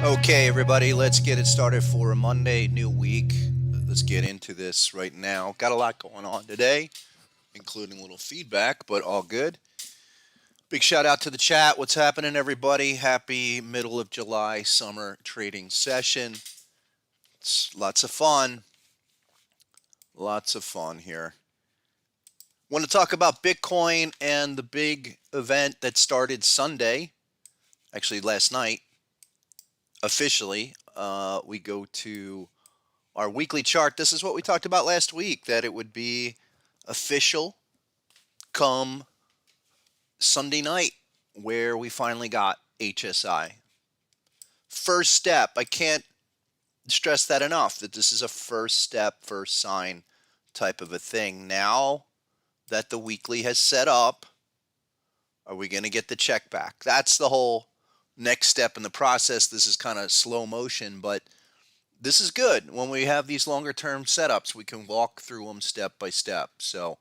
Okay, everybody, let's get it started for a Monday, new week. Let's get into this right now. Got a lot going on today, including a little feedback, but all good. Big shout out to the chat. What's happening, everybody? Happy middle of July summer trading session. It's lots of fun. Lots of fun here. Want to talk about Bitcoin and the big event that started Sunday, actually last night, officially. We go to our weekly chart. This is what we talked about last week, that it would be official come Sunday night, where we finally got HSI. First step. I can't stress that enough, that this is a first step, first sign type of a thing. Now that the weekly has set up, are we going to get the check back? That's the whole next step in the process. This is kind of slow motion, but this is good. When we have these longer term setups, we can walk through them step by step. So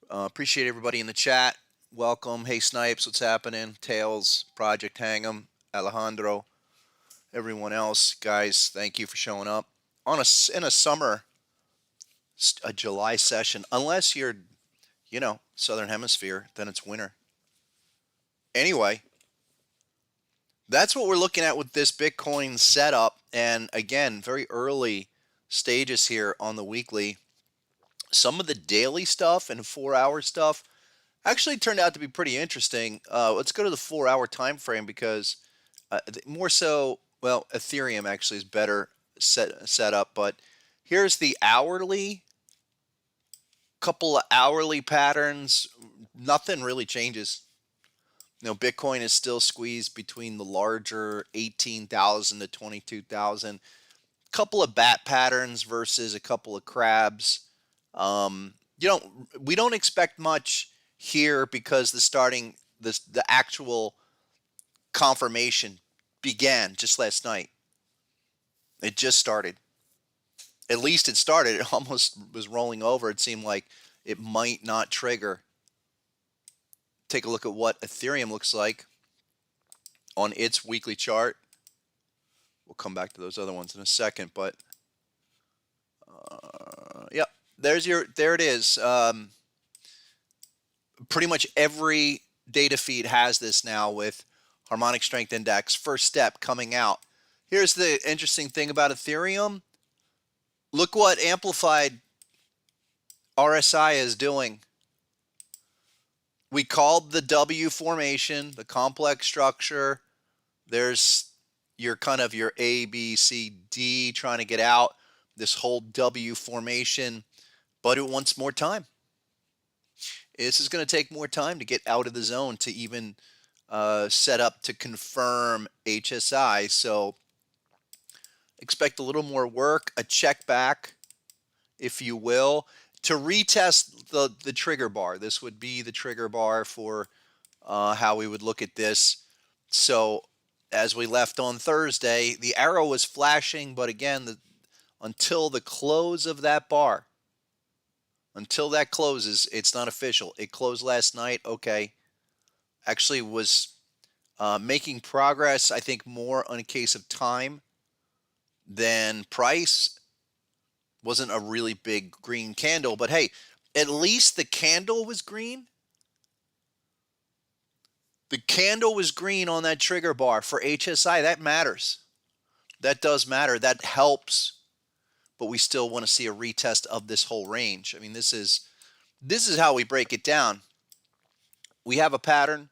appreciate everybody in the chat. Welcome. Hey, Snipes, what's happening? Tails, Project Hang'em, Alejandro, everyone else. Guys, thank you for showing up. In a summer, a July session, unless you're, Southern Hemisphere, then it's winter. Anyway, that's what we're looking at with this Bitcoin setup. And again, very early stages here on the weekly. Some of the daily stuff and 4-hour stuff actually turned out to be pretty interesting. Let's go to the 4-hour time frame, because more so, well, Ethereum actually is better set up. But here's the hourly, couple of hourly patterns. Nothing really changes. Bitcoin is still squeezed between the larger 18,000 to 22,000. Couple of bat patterns versus a couple of crabs. We don't expect much here, because the actual confirmation began just last night. It just started. At least it started. It almost was rolling over. It seemed like it might not trigger. Take a look at what Ethereum looks like on its weekly chart. We'll come back to those other ones in a second, but yep, there it is. Pretty much every data feed has this now, with Harmonic Strength Index, first step coming out. Here's the interesting thing about Ethereum. Look what amplified RSI is doing. We called the W formation, the complex structure. There's your A, B, C, D trying to get out this whole W formation, but it wants more time. This is going to take more time to get out of the zone to even set up to confirm HSI. So expect a little more work, a check back, if you will, to retest the trigger bar. This would be the trigger bar for how we would look at this. So as we left on Thursday, the arrow was flashing, but again, until the close of that bar, until that closes, it's not official. It closed last night. Okay. Actually was making progress, I think, more on a case of time than price. Wasn't a really big green candle, but hey, at least the candle was green. The candle was green on that trigger bar for HSI. That matters. That does matter. That helps. But we still want to see a retest of this whole range. I mean, this is how we break it down. We have a pattern.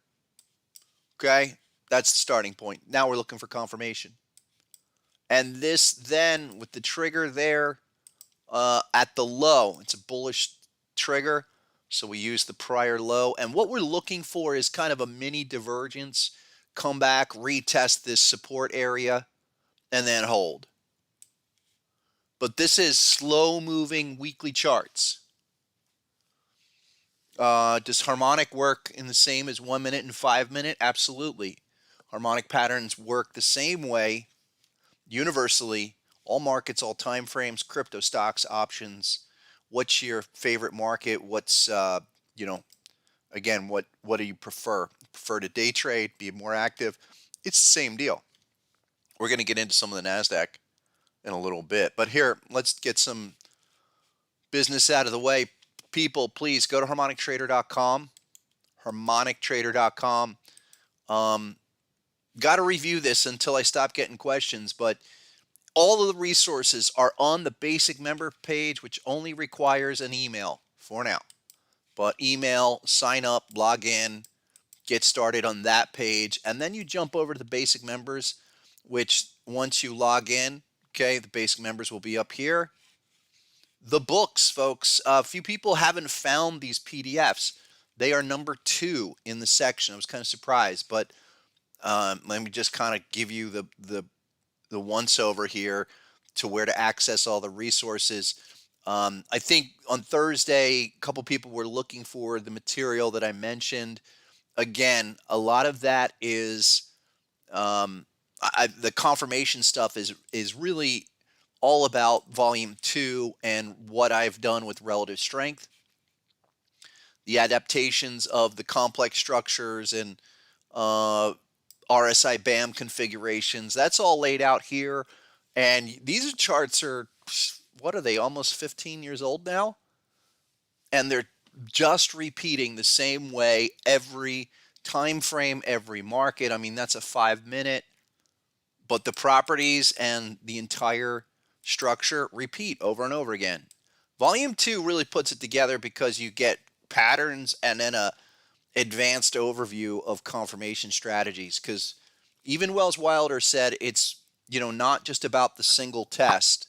Okay, that's the starting point. Now we're looking for confirmation. And this then, with the trigger there at the low, it's a bullish trigger. So we use the prior low. And what we're looking for is kind of a mini divergence. Come back, retest this support area, and then hold. But this is slow moving weekly charts. Does Harmonic work in the same as 1 minute and 5 minute? Absolutely. Harmonic patterns work the same way universally. All markets, all time frames, crypto, stocks, options. What's your favorite market? What's again, what do you prefer? Prefer to day trade, be more active? It's the same deal. We're going to get into some of the Nasdaq in a little bit, but here, let's get some business out of the way. People, please go to harmonictrader.com. Harmonictrader.com. Got to review this until I stop getting questions, but all of the resources are on the basic member page, which only requires an email for now. But email, sign up, log in, get started on that page, and then you jump over to the basic members, which once you log in, okay, the basic members will be up here. The books, folks, a few people haven't found these PDFs. They are number 2 in the section. I was kind of surprised, but let me just kind of give you the once over here to where to access all the resources. I think on Thursday, a couple people were looking for the material that I mentioned. Again, a lot of that is the confirmation stuff is really all about volume 2 and what I've done with relative strength, the adaptations of the complex structures and RSI BAM configurations. That's all laid out here. And these charts are, what are they, almost 15 years old now? And they're just repeating the same way every time frame, every market. I mean, that's a 5-minute, but the properties and the entire structure repeat over and over again. Volume 2 really puts it together because you get patterns and then a advanced overview of confirmation strategies, because even Wells Wilder said it's, not just about the single test.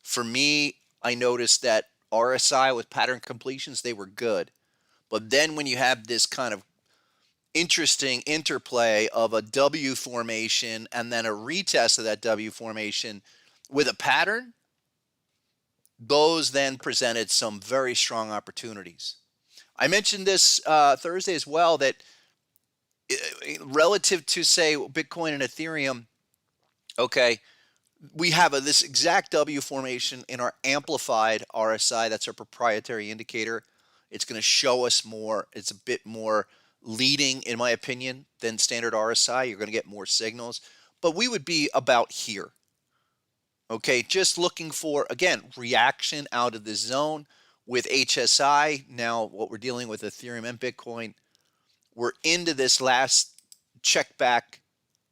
For me, I noticed that RSI with pattern completions, they were good. But then when you have this kind of interesting interplay of a W formation and then a retest of that W formation with a pattern, those then presented some very strong opportunities. I mentioned this Thursday as well, that relative to, say, Bitcoin and Ethereum, okay, we have this exact W formation in our amplified RSI. That's our proprietary indicator. It's going to show us more. It's a bit more leading, in my opinion, than standard RSI. You're going to get more signals. But we would be about here. Okay, just looking for, again, reaction out of the zone with HSI. Now, what we're dealing with Ethereum and Bitcoin, we're into this last checkback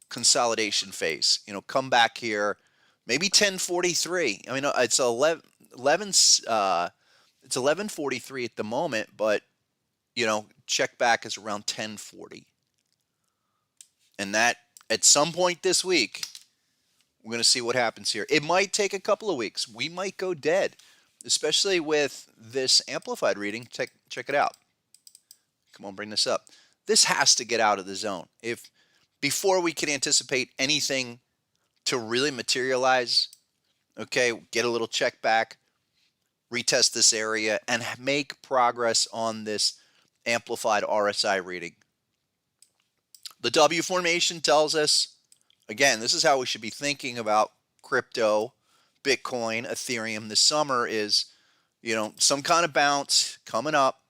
consolidation phase. Come back here, maybe 1043. I mean, it's 1143 at the moment, but check back is around 1040. And that at some point this week, we're going to see what happens here. It might take a couple of weeks. We might go dead, especially with this amplified reading. Check it out. Come on, bring this up. This has to get out of the zone. Before we can anticipate anything to really materialize, okay, get a little check back, retest this area, and make progress on this amplified RSI reading. The W formation tells us, again, this is how we should be thinking about crypto, Bitcoin, Ethereum this summer is, some kind of bounce coming up,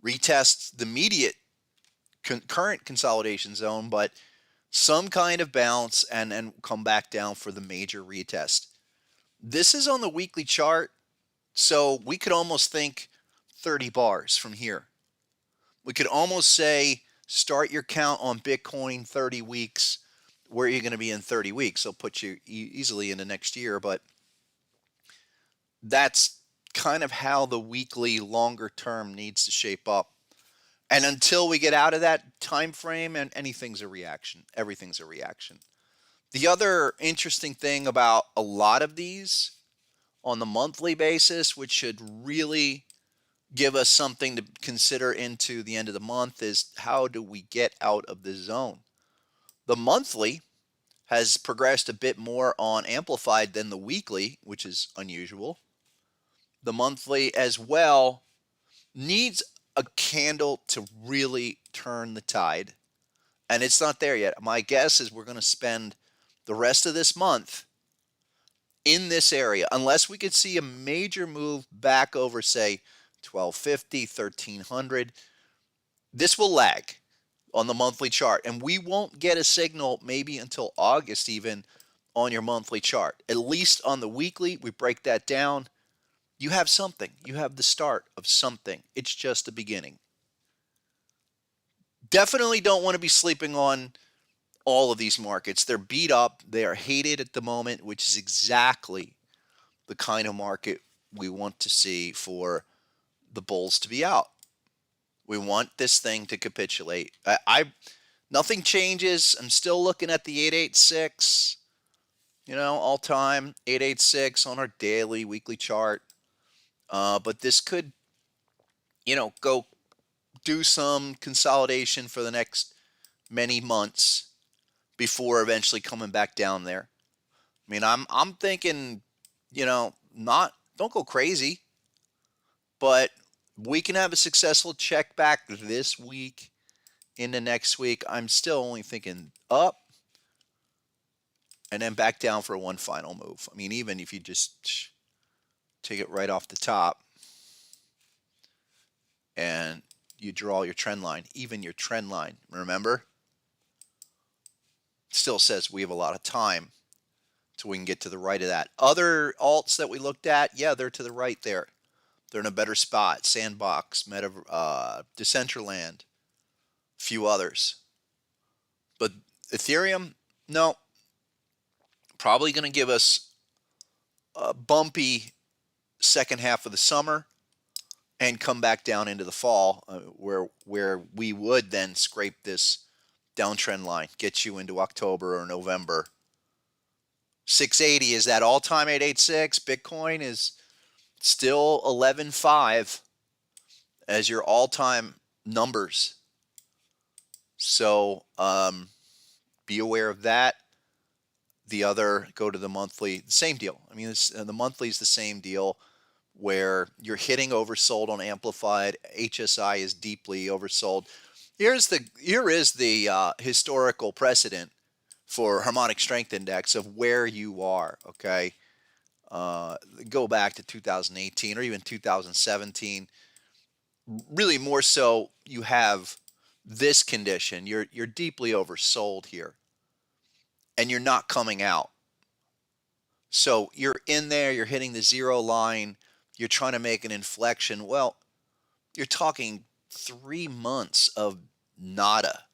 retest the immediate current consolidation zone, but some kind of bounce and then come back down for the major retest. This is on the weekly chart, so we could almost think 30 bars from here. We could almost say start your count on Bitcoin 30 weeks. Where are you going to be in 30 weeks? It'll put you easily into next year, but that's kind of how the weekly longer term needs to shape up. And until we get out of that time frame, and anything's a reaction, everything's a reaction. The other interesting thing about a lot of these on the monthly basis, which should really give us something to consider into the end of the month, is how do we get out of the zone? The monthly has progressed a bit more on amplified than the weekly, which is unusual. The monthly as well needs a candle to really turn the tide, and it's not there yet. My guess is we're going to spend the rest of this month in this area, unless we could see a major move back over, say, 1250, 1300. This will lag. on the monthly chart. And we won't get a signal maybe until August even on your monthly chart. At least on the weekly, we break that down. You have something. You have the start of something. It's just the beginning. Definitely don't want to be sleeping on all of these markets. They're beat up. They are hated at the moment, which is exactly the kind of market we want to see for the bulls to be out. We want this thing to capitulate. Nothing changes. I'm still looking at the 886, all time 886 on our daily, weekly chart. But this could, go do some consolidation for the next many months before eventually coming back down there. I mean, I'm thinking, don't go crazy, but we can have a successful check back this week into next week. I'm still only thinking up and then back down for one final move. I mean, even if you just take it right off the top and you draw your trend line, even your trend line, remember, still says we have a lot of time so we can get to the right of that. Other alts that we looked at, yeah, they're to the right there. They're in a better spot. Sandbox, Decentraland, a few others. But Ethereum, no. Probably going to give us a bumpy second half of the summer and come back down into the fall where we would then scrape this downtrend line, get you into October or November. 680 is that all-time 886. Bitcoin is still 11.5 as your all-time numbers. So be aware of that. The other, go to the monthly, same deal. I mean, the monthly is the same deal where you're hitting oversold on amplified. HSI is deeply oversold. Here is the historical precedent for harmonic strength index of where you are. Okay, go back to 2018 or even 2017. Really, more so, you have this condition. You're deeply oversold here, and you're not coming out. So you're in there. You're hitting the zero line. You're trying to make an inflection. Well, you're talking 3 months of nada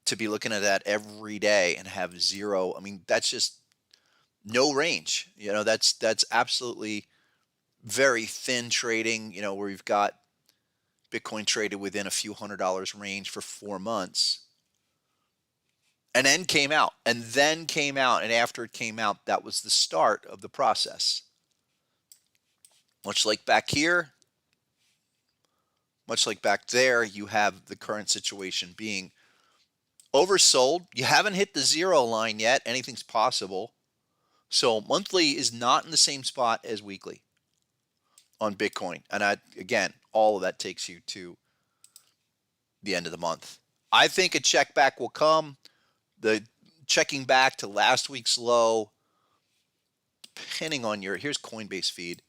to be looking at that every day and have zero. I mean, that's just no range. That's absolutely very thin trading, where you've got Bitcoin traded within a few $100s range for 4 months. And then came out, and after it came out, that was the start of the process. Much like back here, much like back there, you have the current situation being oversold. You haven't hit the zero line yet. Anything's possible. So monthly is not in the same spot as weekly on Bitcoin. And again, all of that takes you to the end of the month. I think a check back will come. The checking back to last week's low, depending on here's Coinbase feed,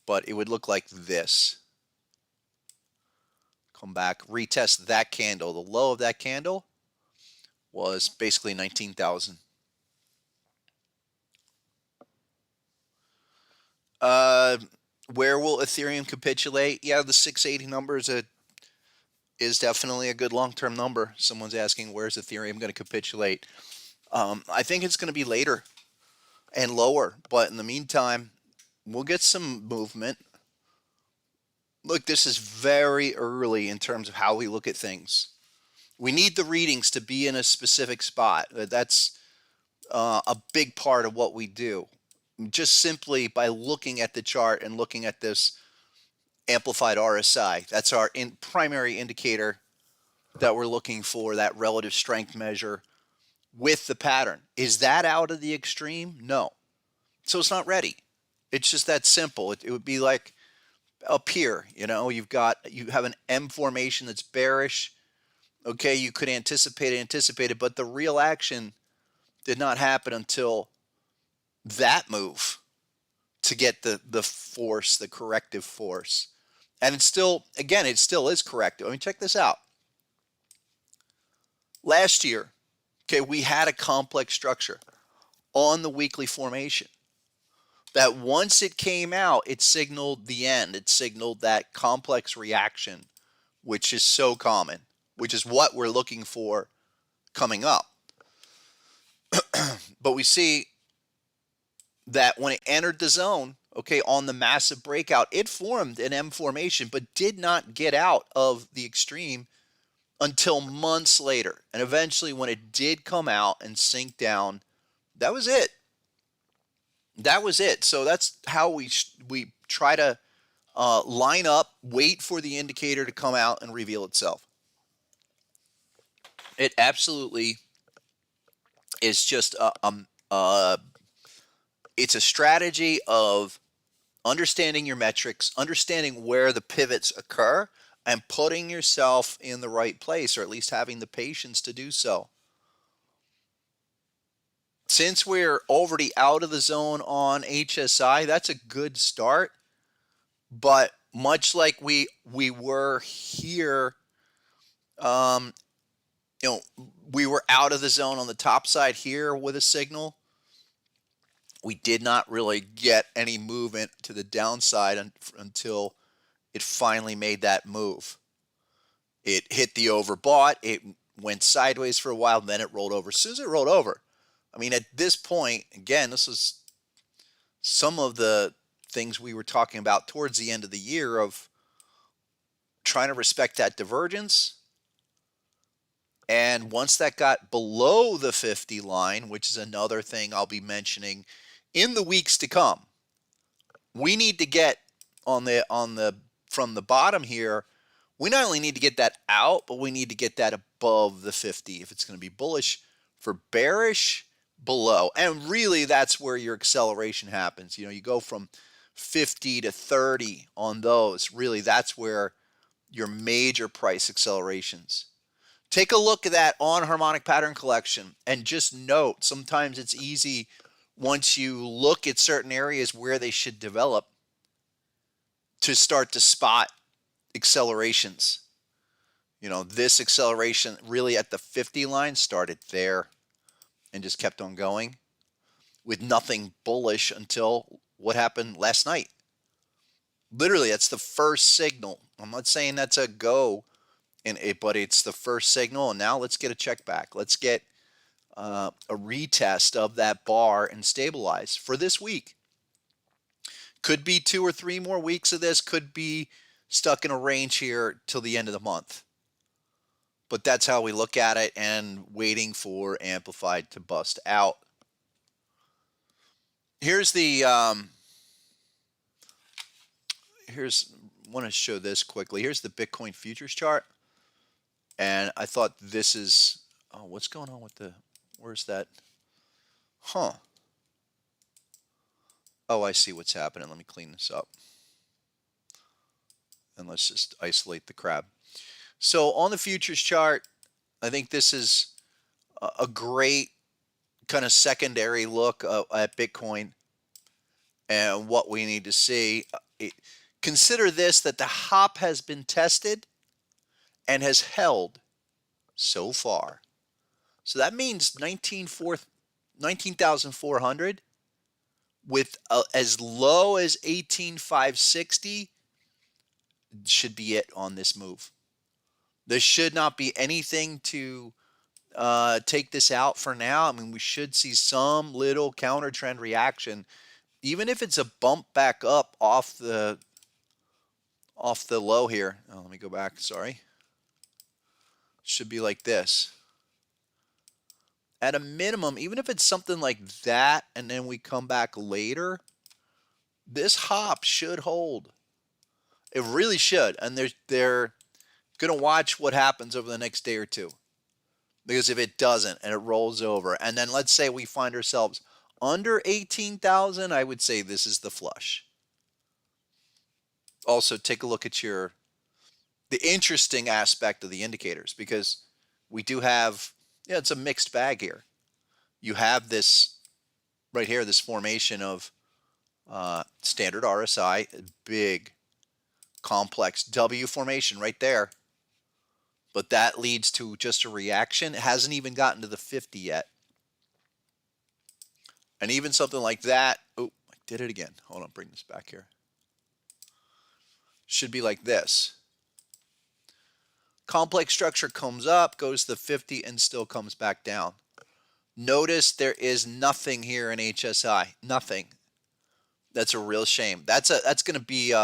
but it would look like this. Come back, retest that candle. The low of that candle was basically 19,000. Where will Ethereum capitulate? Yeah, the 680 number is definitely a good long-term number. Someone's asking, where's Ethereum going to capitulate? I think it's going to be later and lower, but in the meantime, we'll get some movement. Look, this is very early in terms of how we look at things. We need the readings to be in a specific spot. That's a big part of what we do. Just simply by looking at the chart and looking at this amplified RSI, that's our primary indicator that we're looking for, that relative strength measure with the pattern. Is that out of the extreme? No. So it's not ready. It's just that simple. It would be like up here, you have an M formation that's bearish. Okay, you could anticipate it, but the real action did not happen until that move to get the force, the corrective force. And it's still, again, it still is corrective. I mean, check this out. Last year, okay, we had a complex structure on the weekly formation that once it came out, it signaled the end. It signaled that complex reaction, which is so common, which is what we're looking for coming up. But we see that when it entered the zone, okay, on the massive breakout, it formed an M formation, but did not get out of the extreme until months later. And eventually, when it did come out and sink down, that was it. That was it. So that's how we try to line up, wait for the indicator to come out and reveal itself. It absolutely is just it's a strategy of understanding your metrics, understanding where the pivots occur, and putting yourself in the right place, or at least having the patience to do so. Since we're already out of the zone on HSI, that's a good start. But much like we were here, we were out of the zone on the top side here with a signal. We did not really get any movement to the downside until it finally made that move. It hit the overbought. It went sideways for a while, then it rolled over. As soon as it rolled over, I mean, at this point, again, this is some of the things we were talking about towards the end of the year of trying to respect that divergence. And once that got below the 50 line, which is another thing I'll be mentioning in the weeks to come, we need to get on the from the bottom here. We not only need to get that out, but we need to get that above the 50 if it's going to be bullish. For bearish, below. And really, that's where your acceleration happens. You go from 50 to 30 on those. Really, that's where your major price accelerations. Take a look at that on Harmonic Pattern Collection and just note, sometimes it's easy once you look at certain areas where they should develop to start to spot accelerations. This acceleration really at the 50 line started there and just kept on going with nothing bullish until what happened last night. Literally, that's the first signal. I'm not saying that's a go, but it's the first signal. And now let's get a check back. Let's get a retest of that bar and stabilize for this week. Could be 2 or 3 more weeks of this. Could be stuck in a range here till the end of the month. But that's how we look at it, and waiting for amplified to bust out. Here's the want to show this quickly. Here's the Bitcoin futures chart, and I thought this is what's going on with where's that? Oh, I see what's happening. Let me clean this up, and let's just isolate the crab. So on the futures chart, I think this is a great kind of secondary look at Bitcoin and what we need to see. Consider this, that the hop has been tested and has held so far. So that means 19,400 with as low as 18,560 should be it on this move. There should not be anything to take this out for now. I mean, we should see some little counter trend reaction, even if it's a bump back up off the low here. Oh, let me go back. Sorry. Should be like this. At a minimum, even if it's something like that, and then we come back later, this hop should hold. It really should. And they're going to watch what happens over the next day or two. Because if it doesn't and it rolls over, and then let's say we find ourselves under 18,000, I would say this is the flush. Also, take a look at the interesting aspect of the indicators, because we do have, it's a mixed bag here. You have this right here, this formation of standard RSI, big complex W formation right there. but that leads to just a reaction. It hasn't even gotten to the 50 yet. And even something like that, oh, I did it again. Hold on, bring this back here. Should be like this. Complex structure comes up, goes to the 50, and still comes back down. Notice there is nothing here in HSI. Nothing. That's a real shame. That's going to be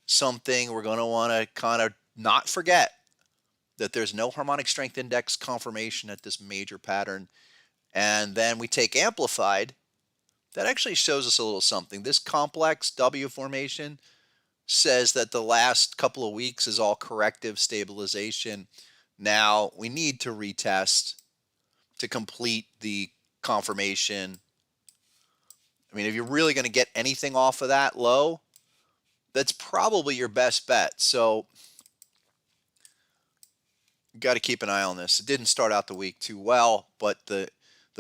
something we're going to want to kind of not forget, that there's no harmonic strength index confirmation at this major pattern. And then we take amplified. That actually shows us a little something. This complex W formation says that the last couple of weeks is all corrective stabilization. Now we need to retest to complete the confirmation. I mean, if you're really going to get anything off of that low, that's probably your best bet. So you got to keep an eye on this. It didn't start out the week too well, but the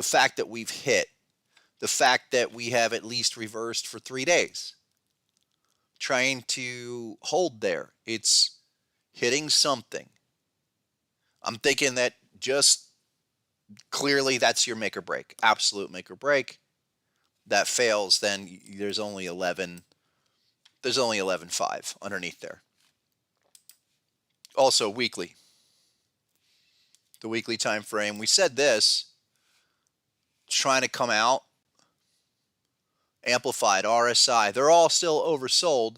fact that we've hit, the fact that we have at least reversed for 3 days, trying to hold there, it's hitting something. I'm thinking that just clearly that's your make or break, absolute make or break. That fails, then there's only 11. There's only 11.5 underneath there. Also weekly. The weekly time frame. We said this, trying to come out. Amplified, RSI, they're all still oversold,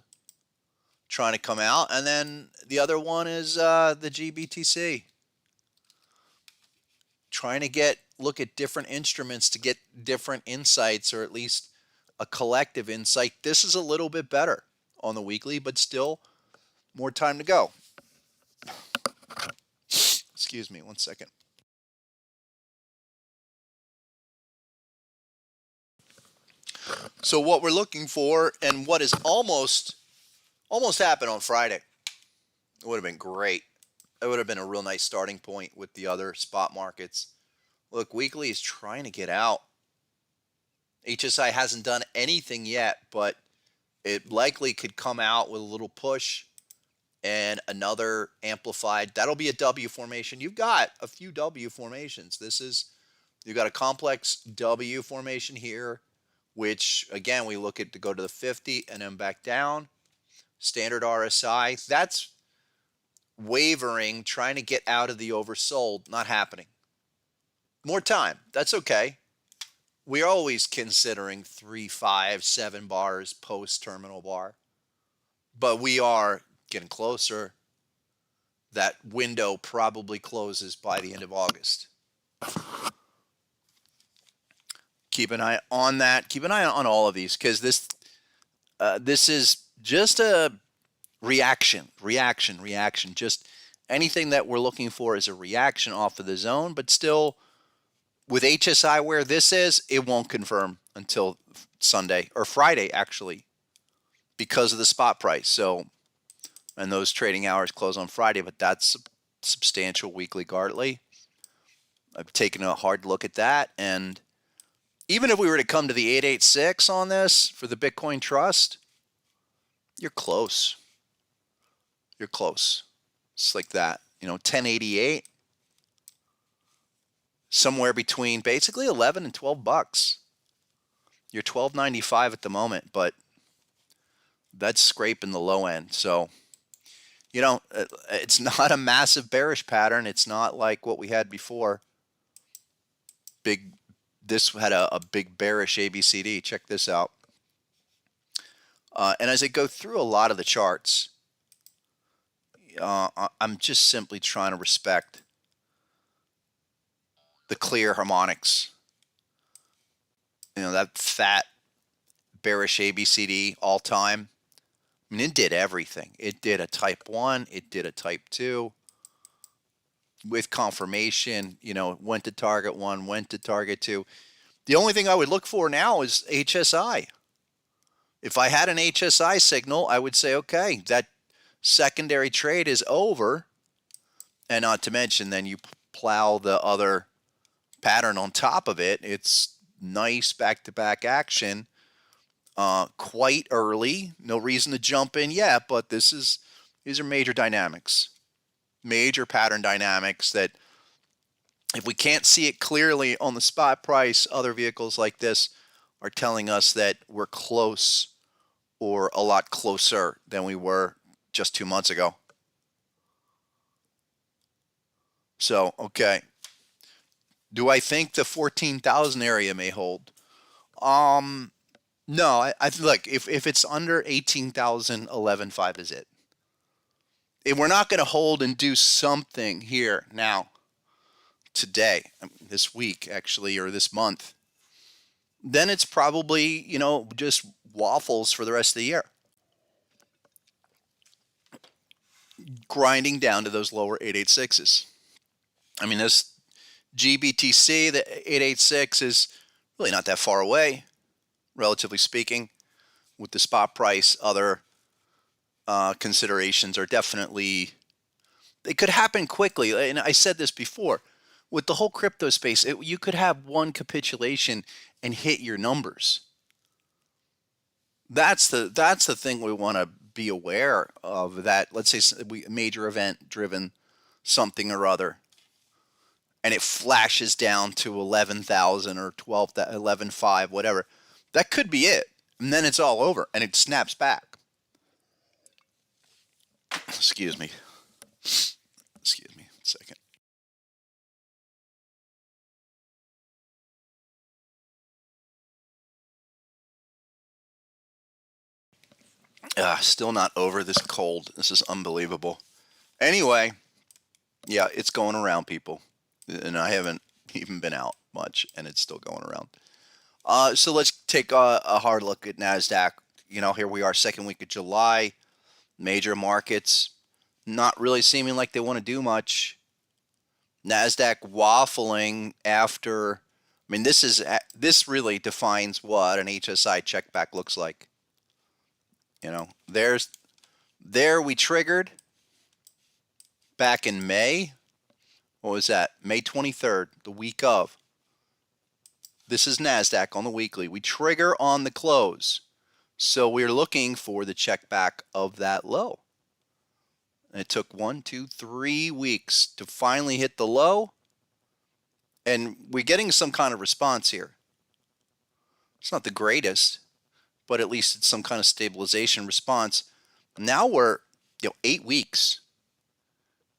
trying to come out. And then the other one is the GBTC. Trying to look at different instruments to get different insights, or at least a collective insight. This is a little bit better on the weekly, but still more time to go. Excuse me, 1 second. So what we're looking for, and what is almost happened on Friday, it would have been great. It would have been a real nice starting point with the other spot markets. Look, weekly is trying to get out. HSI hasn't done anything yet, but it likely could come out with a little push and another amplified. That'll be a W formation. You've got a few W formations. You've got a complex W formation here, which again, we look at to go to the 50 and then back down. Standard RSI, that's wavering, trying to get out of the oversold, not happening. More time, that's okay. We're always considering 3, 5, 7 bars post-terminal bar, but we are getting closer. That window probably closes by the end of August. Keep an eye on that. Keep an eye on all of these, because this is just a reaction. Just anything that we're looking for is a reaction off of the zone, but still with HSI where this is, it won't confirm until Sunday or Friday, actually, because of the spot price. So, and those trading hours close on Friday, but that's a substantial weekly Gartley. I've taken a hard look at that, and even if we were to come to the 886 on this for the Bitcoin Trust, you're close. You're close. It's like that, 1088, somewhere between basically 11 and 12 bucks. You're 12.95 at the moment, but that's scraping the low end. So, it's not a massive bearish pattern. It's not like what we had before. This had a big bearish ABCD. Check this out. And as I go through a lot of the charts, I'm just simply trying to respect the clear harmonics. That fat bearish ABCD all time. I mean, it did everything. It did a type 1. It did a type 2. With confirmation, went to target 1, went to target 2. The only thing I would look for now is HSI. If I had an HSI signal, I would say, okay, that secondary trade is over. And not to mention, then you plow the other pattern on top of it. It's nice back-to-back action. Quite early. No reason to jump in yet, but these are major dynamics. major pattern dynamics that if we can't see it clearly on the spot price, other vehicles like this are telling us that we're close or a lot closer than we were just 2 months ago. So, okay. Do I think the 14,000 area may hold? No, I look, if it's under 18,000, 11.5 is it. If we're not going to hold and do something here now, today, this week actually, or this month, then it's probably, just waffles for the rest of the year. Grinding down to those lower 886s. I mean, this GBTC, the 886 is really not that far away, relatively speaking. With the spot price, other considerations are definitely, they could happen quickly. And I said this before, with the whole crypto space, you could have one capitulation and hit your numbers. That's the thing we want to be aware of, that let's say major event driven something or other, and it flashes down to 11,000 or 11.5, whatever. That could be it. And then it's all over and it snaps back. Excuse me. Excuse me a second. Still not over this cold. This is unbelievable. Anyway, yeah, it's going around, people. And I haven't even been out much, and it's still going around. So let's take a hard look at Nasdaq. Here we are, second week of July. Major markets not really seeming like they want to do much. Nasdaq waffling after. I mean, this really defines what an HSI checkback looks like. There we triggered back in May. What was that? May 23rd, the week of. This is Nasdaq on the weekly. We trigger on the close. So we're looking for the checkback of that low. And it took 1, 2, 3 weeks to finally hit the low. And we're getting some kind of response here. It's not the greatest, but at least it's some kind of stabilization response. Now we're 8 weeks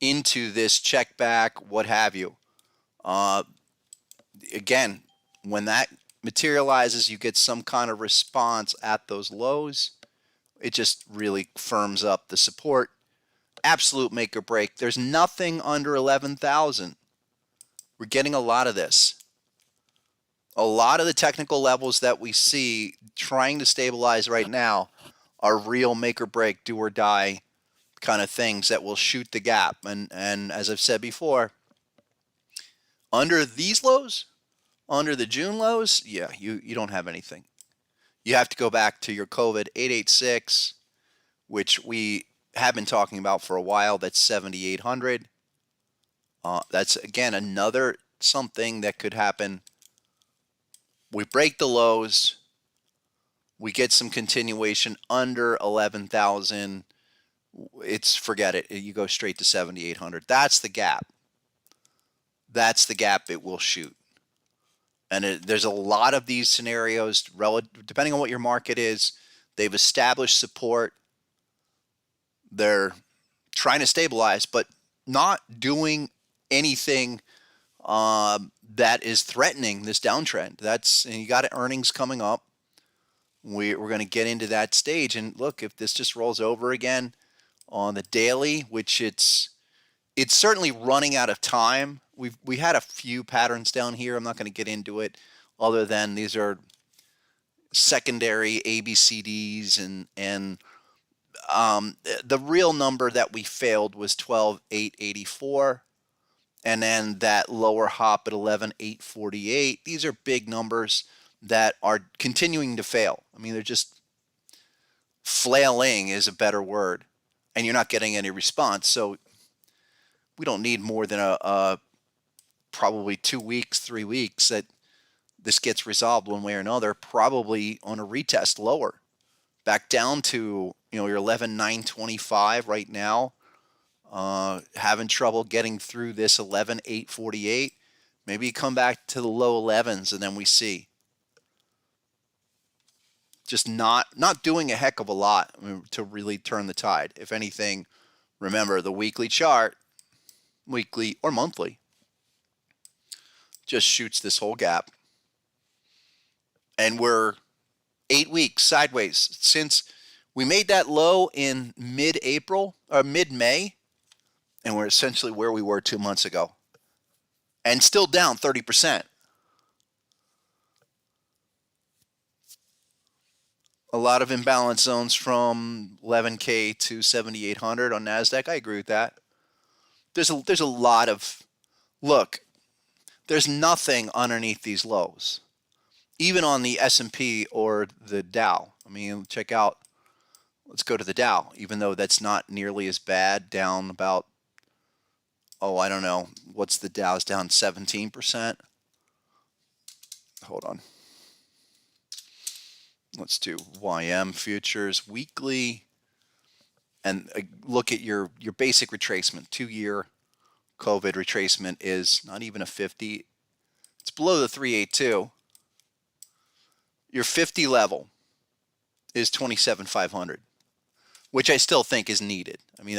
into this checkback, what have you. Again, when that materializes, you get some kind of response at those lows. It just really firms up the support. Absolute make or break. There's nothing under 11,000. We're getting a lot of this. A lot of the technical levels that we see trying to stabilize right now are real make or break, do or die kind of things that will shoot the gap. And as I've said before, under these lows, under the June lows, yeah, you don't have anything. You have to go back to your COVID 886, which we have been talking about for a while. That's 7,800. That's, again, another something that could happen. We break the lows. We get some continuation under 11,000. Forget it. You go straight to 7,800. That's the gap. That's the gap it will shoot. And there's a lot of these scenarios, depending on what your market is. They've established support. They're trying to stabilize, but not doing anything that is threatening this downtrend. And you got earnings coming up. We're going to get into that stage. And look, if this just rolls over again on the daily, which it's certainly running out of time. We had a few patterns down here. I'm not going to get into it, other than these are secondary ABCDs, and the real number that we failed was 12,884, and then that lower hop at 11,848. These are big numbers that are continuing to fail. I mean, they're just flailing is a better word, and you're not getting any response. So we don't need more than probably 2 weeks, 3 weeks that this gets resolved one way or another, probably on a retest lower, back down to your 11,925 right now. having trouble getting through this 11,848. Maybe you come back to the low 11s and then we see. Just not doing a heck of a lot to really turn the tide. If anything, remember the weekly chart, weekly or monthly, just shoots this whole gap. And we're 8 weeks sideways since we made that low in mid-April or mid-May, and we're essentially where we were 2 months ago and still down 30%. A lot of imbalance zones from 11K to 7,800 on Nasdaq. I agree with that. There's a lot of, look, there's nothing underneath these lows, even on the S&P or the Dow. I mean, check out, let's go to the Dow, even though that's not nearly as bad, down about, oh, I don't know, what's the Dow's down 17%? Hold on. Let's do YM futures weekly and look at your basic retracement. 2-year COVID retracement is not even a 50. It's below the 382. Your 50 level is 27,500, which I still think is needed. I mean,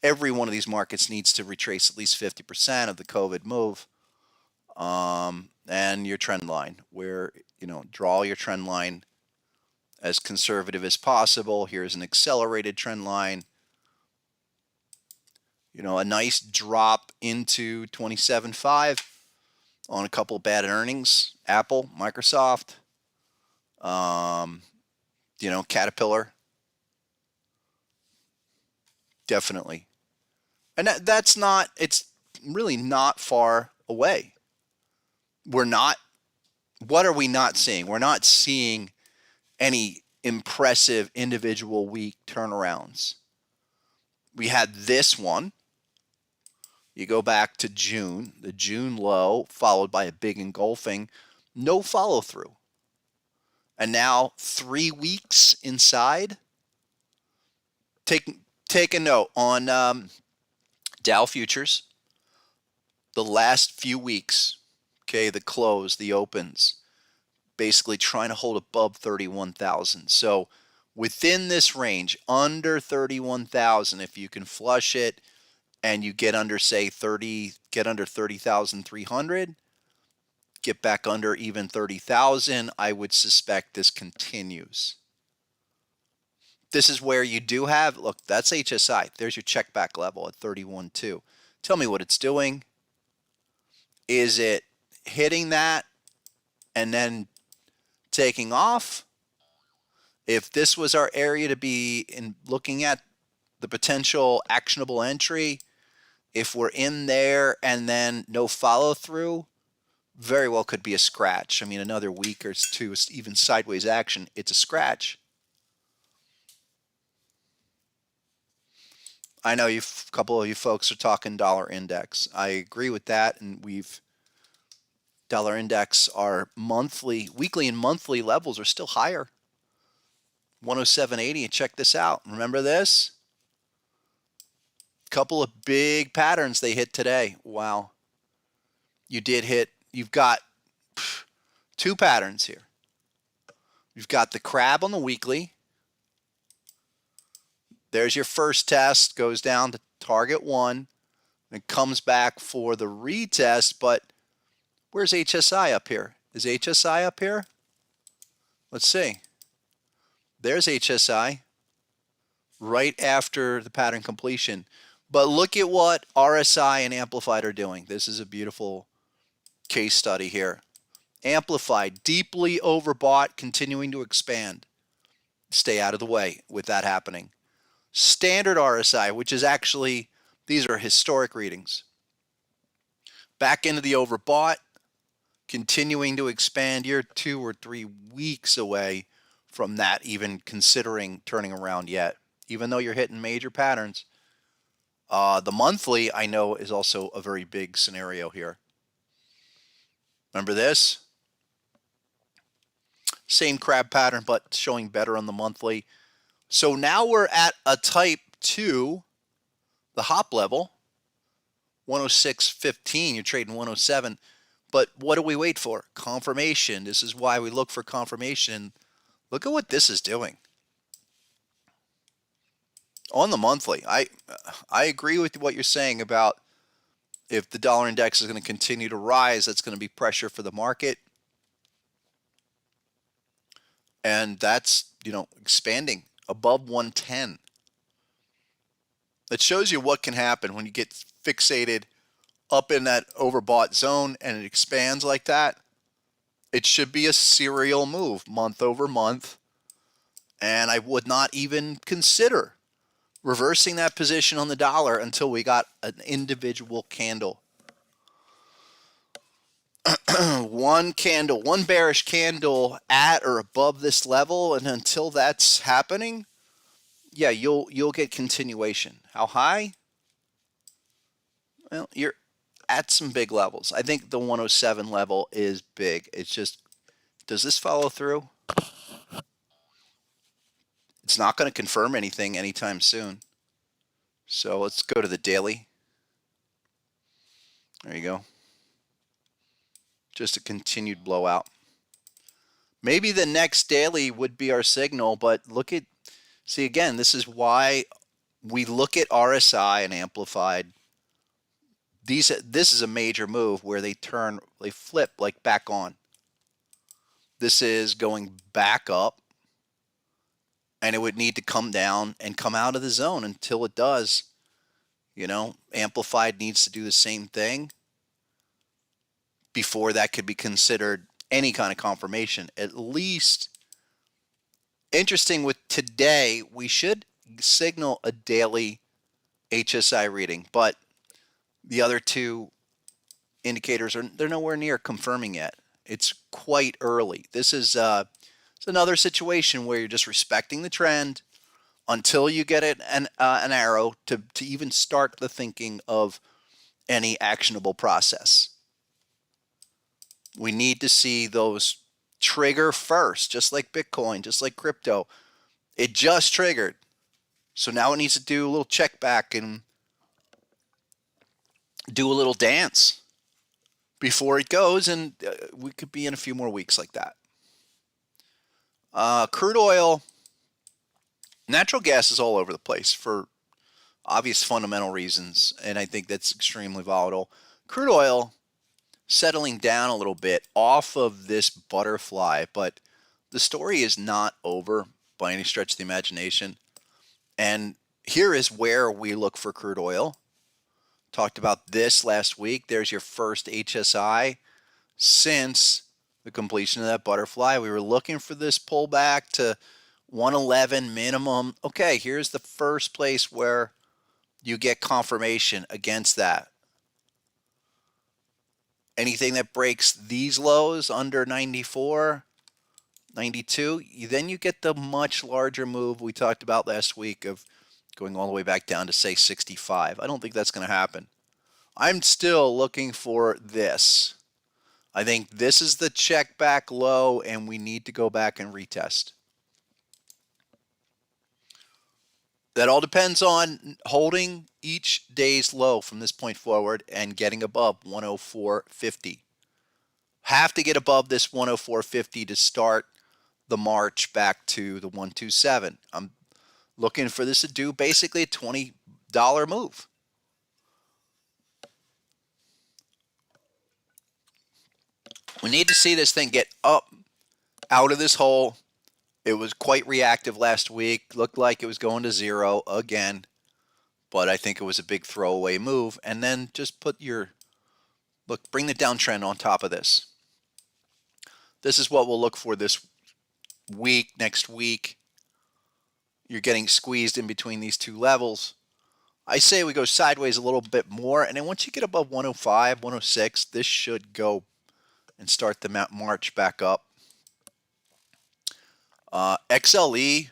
every one of these markets needs to retrace at least 50% of the COVID move. And your trend line, where, draw your trend line as conservative as possible. Here's an accelerated trend line. A nice drop into 27.5 on a couple of bad earnings. Apple, Microsoft, Caterpillar. Definitely. And it's really not far away. What are we not seeing? We're not seeing any impressive individual week turnarounds. We had this one. You go back to June, the June low, followed by a big engulfing, no follow through. And now 3 weeks inside. Take a note on Dow futures. The last few weeks, okay, the close, the opens, basically trying to hold above 31,000. So within this range, under 31,000, if you can flush it and you get under, say, 30,300, get back under even 30,000, I would suspect this continues. This is where you do have, look, that's HSI. There's your checkback level at 31.2. Tell me what it's doing. Is it hitting that and then taking off? If this was our area to be in looking at the potential actionable entry, if we're in there and then no follow through, very well could be a scratch. I mean, another week or two, even sideways action, it's a scratch. I know a couple of you folks are talking dollar index. I agree with that, and dollar index, our weekly and monthly levels are still higher. 107.80, and check this out. Remember this? Couple of big patterns they hit today. Wow. You've got 2 patterns here. You've got the crab on the weekly. There's your first test, goes down to target 1, and comes back for the retest, but where's HSI up here? Is HSI up here? Let's see. There's HSI right after the pattern completion. But look at what RSI and Amplified are doing. This is a beautiful case study here. Amplified, deeply overbought, continuing to expand. Stay out of the way with that happening. Standard RSI, which is actually, these are historic readings. Back into the overbought, continuing to expand. You're 2 or 3 weeks away from that even considering turning around yet, even though you're hitting major patterns. The monthly, I know, is also a very big scenario here. Remember this? Same crab pattern, but showing better on the monthly. So now we're at a type 2 The hop level, 106.15, you're trading 107. But what do we wait for? Confirmation. This is why we look for confirmation. Look at what this is doing. On the monthly, I agree with what you're saying about if the dollar index is going to continue to rise, that's going to be pressure for the market. And that's, expanding above 110. That shows you what can happen when you get fixated up in that overbought zone and it expands like that. It should be a serial move month over month. And I would not even consider reversing that position on the dollar until we got an individual candle. One candle, one bearish candle at or above this level, and until that's happening, yeah, you'll get continuation. How high? Well, you're at some big levels. I think the 107 level is big. It's just, does this follow through? It's not going to confirm anything anytime soon. So let's go to the daily. There you go. Just a continued blowout. Maybe the next daily would be our signal, but see again, this is why we look at RSI and amplified. This is a major move where they flip like back on. This is going back up, and it would need to come down and come out of the zone. Until it does, amplified needs to do the same thing before that could be considered any kind of confirmation. At least, interesting with today, we should signal a daily HSI reading, but the other two indicators they're nowhere near confirming yet. It's quite early. This is it's another situation where you're just respecting the trend until you get an arrow to even start the thinking of any actionable process. We need to see those trigger first, just like Bitcoin, just like crypto. It just triggered. So now it needs to do a little check back and do a little dance before it goes, and we could be in a few more weeks like that. Crude oil, natural gas is all over the place for obvious fundamental reasons, and I think that's extremely volatile. Crude oil settling down a little bit off of this butterfly, but the story is not over by any stretch of the imagination. And here is where we look for crude oil. Talked about this last week. There's your first HSI since the completion of that butterfly. We were looking for this pullback to 111 minimum. Okay, here's the first place where you get confirmation against that. Anything that breaks these lows under 94, 92, then you get the much larger move we talked about last week of going all the way back down to, say, 65. I don't think that's going to happen. I'm still looking for this. I think this is the check back low, and we need to go back and retest. That all depends on holding each day's low from this point forward and getting above 104.50. Have to get above this 104.50 to start the march back to the 127. I'm looking for this to do basically a $20 move. We need to see this thing get up out of this hole. It was quite reactive last week. Looked like it was going to zero again, but I think it was a big throwaway move. And then just bring the downtrend on top of this. This is what we'll look for this week, next week. You're getting squeezed in between these two levels. I say we go sideways a little bit more, and then once you get above 105, 106, this should go and start the march back up. XLE,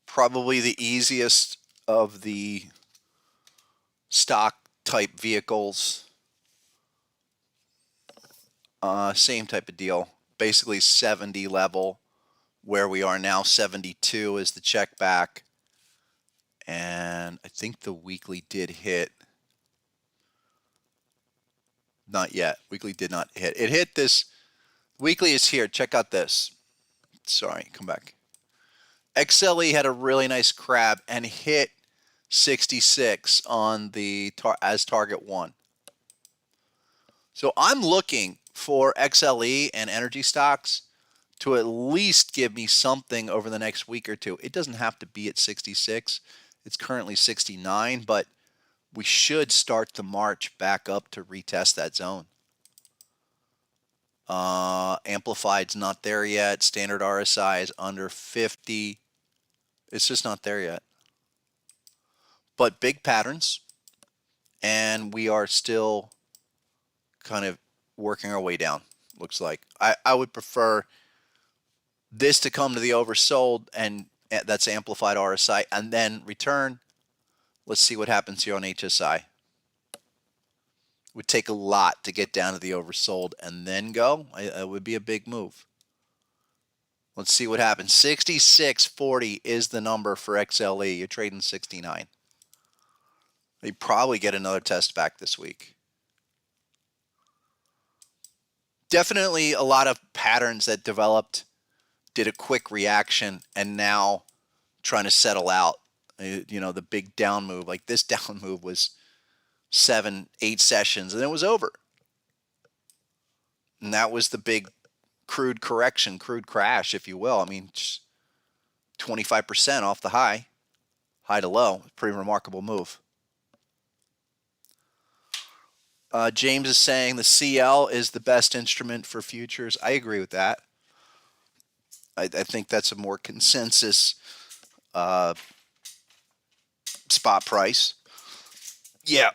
probably the easiest of the stock type vehicles. Same type of deal. Basically 70 level where we are now. 72 is the check back. And I think the weekly did hit. Not yet. Weekly did not hit. It hit this. Weekly is here. Check out this. Sorry, come back. XLE had a really nice crab and hit 66 on the as target one. So I'm looking for XLE and energy stocks to at least give me something over the next week or two. It doesn't have to be at 66. It's currently 69, but we should start the march back up to retest that zone. Amplified's not there yet. Standard RSI is under 50. It's just not there yet. But big patterns, and we are still kind of working our way down, looks like. I would prefer this to come to the oversold, and that's amplified RSI, and then return. Let's see what happens here on HSI. It would take a lot to get down to the oversold and then go. It would be a big move. Let's see what happens. 66.40 is the number for XLE. You're trading 69. They probably get another test back this week. Definitely a lot of patterns that developed, did a quick reaction, and now trying to settle out. You know, the big down move. Like this down move was 7, 8 sessions, and it was over. And that was the big crude correction, crude crash, if you will. I mean, 25% off the high to low. Pretty remarkable move. James is saying the CL is the best instrument for futures. I agree with that. I think that's a more consensus spot price. Yeah.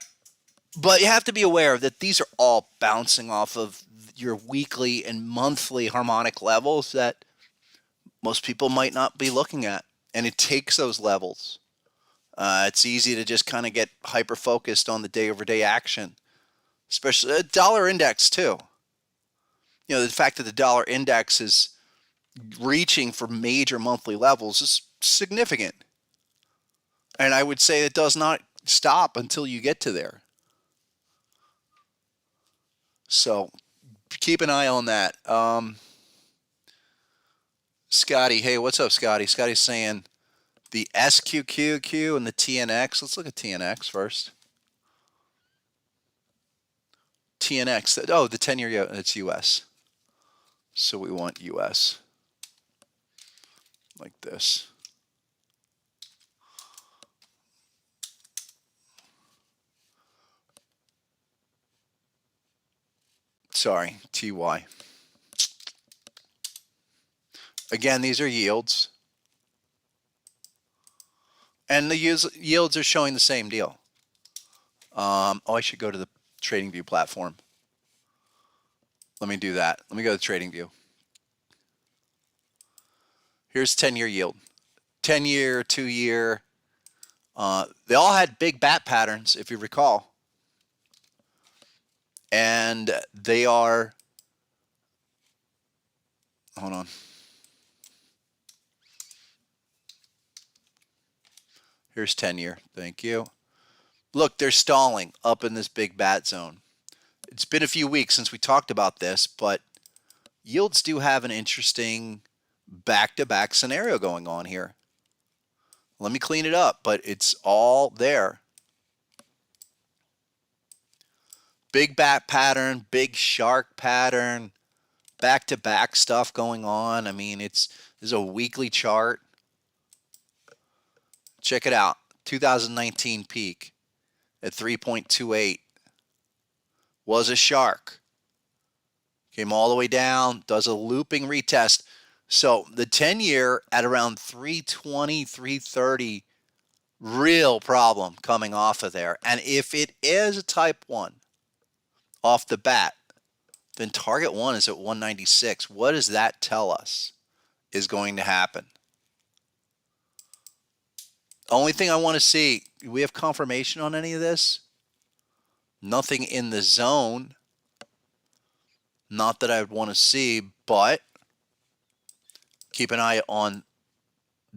But you have to be aware that these are all bouncing off of your weekly and monthly harmonic levels that most people might not be looking at. And it takes those levels. It's easy to just kind of get hyper-focused on the day-over-day action. Especially a dollar index, too. You know, the fact that the dollar index is reaching for major monthly levels is significant. And I would say it does not stop until you get to there. So keep an eye on that. Scotty, hey, what's up, Scotty? Scotty's saying the SQQQ and the TNX. Let's look at TNX first. TNX, oh, the 10-year, it's US. So we want US. Like this. Sorry, TY. Again, these are yields. And the yields are showing the same deal. Oh, I should go to the TradingView platform. Let me do that. Let me go to TradingView. Here's 10-year yield. 10-year, 2-year. They all had big bat patterns, if you recall. And they are, hold on. Here's 10-year. Thank you. Look, they're stalling up in this big bat zone. It's been a few weeks since we talked about this, but yields do have an interesting back-to-back scenario going on here. Let me clean it up, but it's all there. Big bat pattern, big shark pattern, back-to-back stuff going on. I mean, this is a weekly chart. Check it out. 2019 peak at 3.28 was a shark. Came all the way down, does a looping retest. So the 10-year at around 320, 330, real problem coming off of there. And if it is a type 1 off the bat, then target 1 is at 196. What does that tell us is going to happen? Only thing I want to see, do we have confirmation on any of this? Nothing in the zone. Not that I would want to see, but keep an eye on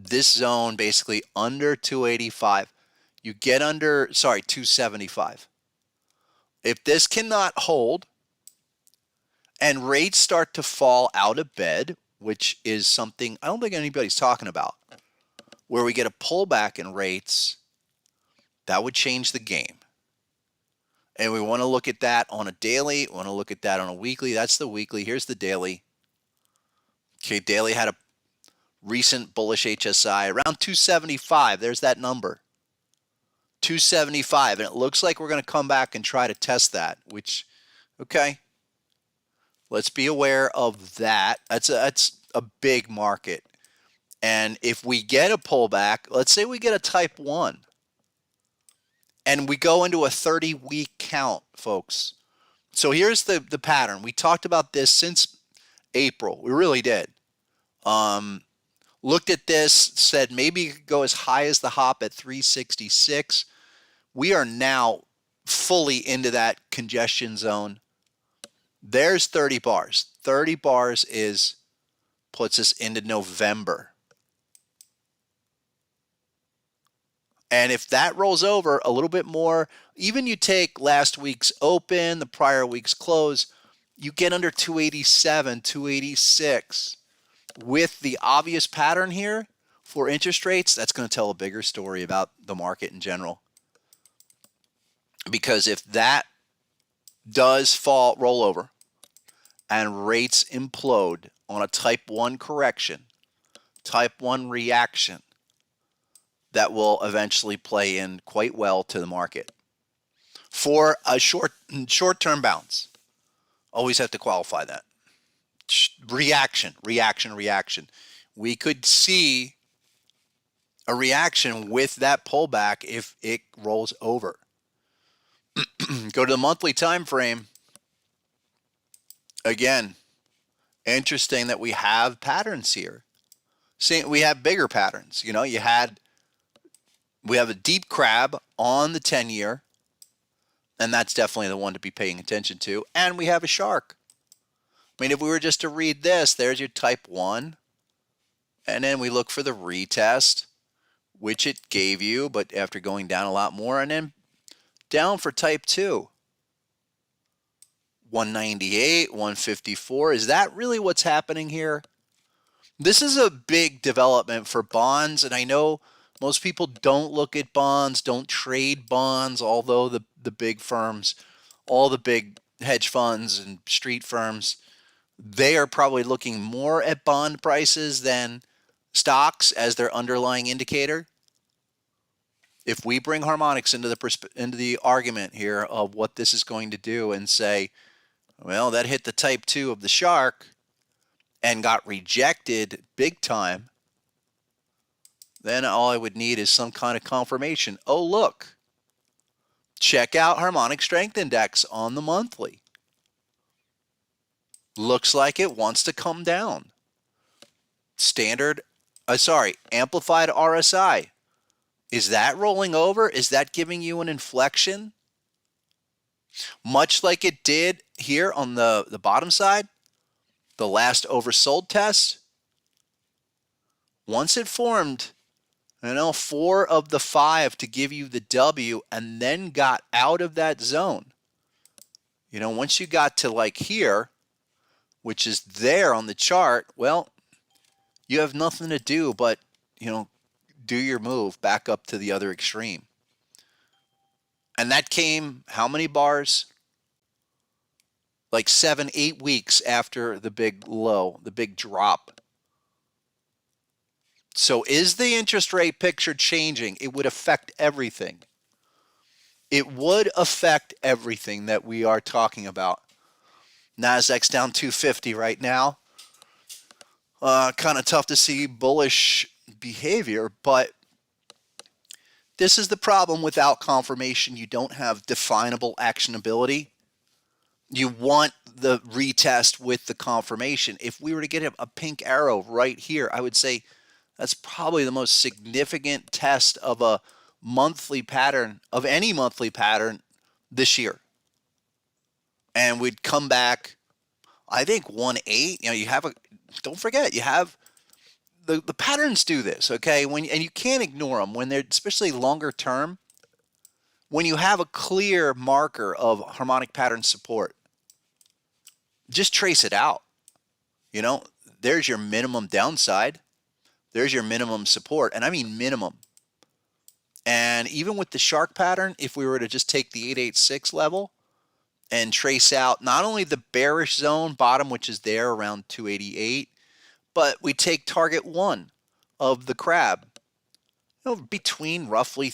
this zone basically under 285. You get under, sorry, 275. If this cannot hold and rates start to fall out of bed, which is something I don't think anybody's talking about, where we get a pullback in rates, that would change the game. And we want to look at that on a daily. We want to look at that on a weekly. That's the weekly. Here's the daily. Okay, daily had a recent bullish HSI around 275. There's that number. 275. And it looks like we're going to come back and try to test that, which, okay. Let's be aware of that. That's a big market. And if we get a pullback, let's say we get a type 1, and we go into a 30-week count, folks. So here's the pattern. We talked about this since April. We really did. Looked at this, said maybe it could go as high as the hop at 366. We are now fully into that congestion zone. There's 30 bars. 30 bars puts us into November. And if that rolls over a little bit more, even you take last week's open, the prior week's close, you get under 287, 286. With the obvious pattern here for interest rates, that's going to tell a bigger story about the market in general. Because if that does roll over and rates implode on a type 1 correction, type 1 reaction, that will eventually play in quite well to the market. For a short-term bounce, always have to qualify that. Reaction. We could see a reaction with that pullback if it rolls over. Go to the monthly time frame. Again, interesting that we have patterns here. See, we have bigger patterns. You know, we have a deep crab on the 10-year, and that's definitely the one to be paying attention to. And we have a shark. I mean, if we were just to read this, there's your type 1. And then we look for the retest, which it gave you, but after going down a lot more. And then down for type 2. 198, 154. Is that really what's happening here? This is a big development for bonds, and I know most people don't look at bonds, don't trade bonds, although the big firms, all the big hedge funds and street firms, they are probably looking more at bond prices than stocks as their underlying indicator. If we bring harmonics into the argument here of what this is going to do and say, well, that hit the type 2 of the shark and got rejected big time, then all I would need is some kind of confirmation. Oh, look, check out Harmonic Strength Index on the monthly. Looks like it wants to come down. Amplified RSI. Is that rolling over? Is that giving you an inflection? Much like it did here on the bottom side, the last oversold test. Once it formed, 4 of the 5 to give you the W and then got out of that zone. Once you got to like here, which is there on the chart, well, you have nothing to do but, do your move back up to the other extreme. And that came how many bars? Like 7-8 weeks after the big low, the big drop. So is the interest rate picture changing? It would affect everything. It would affect everything that we are talking about. Nasdaq's down 250 right now. Kind of tough to see bullish behavior, but this is the problem without confirmation. You don't have definable actionability. You want the retest with the confirmation. If we were to get a pink arrow right here, I would say that's probably the most significant test of a monthly pattern, of any monthly pattern this year. And we'd come back, I think 1.8. Don't forget, you have the patterns do this, okay? And you can't ignore them when they're especially longer term. When you have a clear marker of harmonic pattern support, just trace it out. You know, there's your minimum downside. There's your minimum support, and I mean minimum. And even with the shark pattern, if we were to just take the 886 level and trace out not only the bearish zone bottom, which is there around 288, but we take target 1 of the crab, you know, between roughly